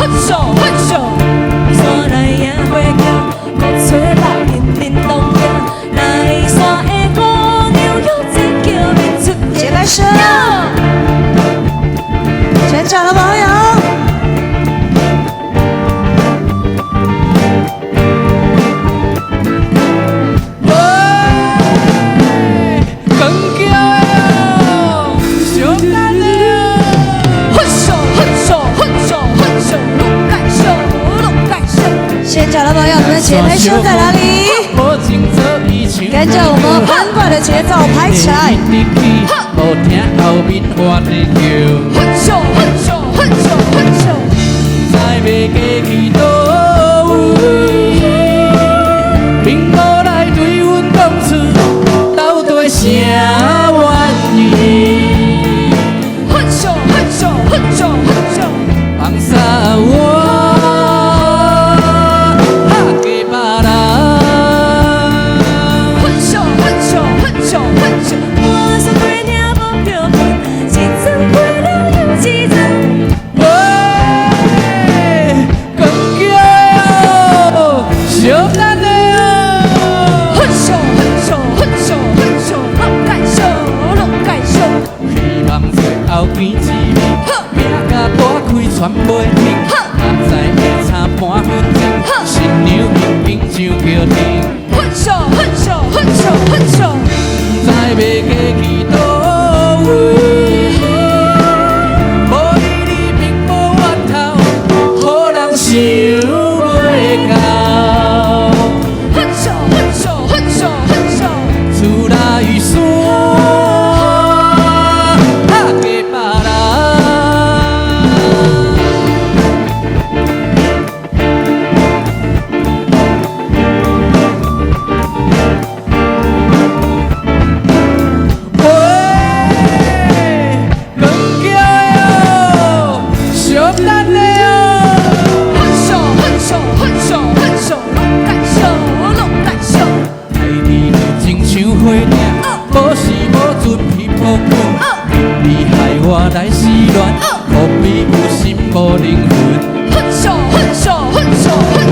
分手分手，山内野花桥，古厝人人人拢惊，来山的姑娘有这叫面出节拍声，全场的朋友。现场的朋友，你们节拍声在哪里？跟着我们欢快的节奏拍起来。分手分手分手分手，再袂过去倒位，并无来对阮讲出到底啥原因。分手分手分手分手，放下我。全袂停，明知会差半分钟，新娘偏偏上叫停。分手分手分手分手，不知要过去倒位，无你你并无源头，好人想袂到。分手分手分手分手，厝内山。无时无准去抱拳，你害我来失恋，何必有心无灵魂？分手分手分手分手。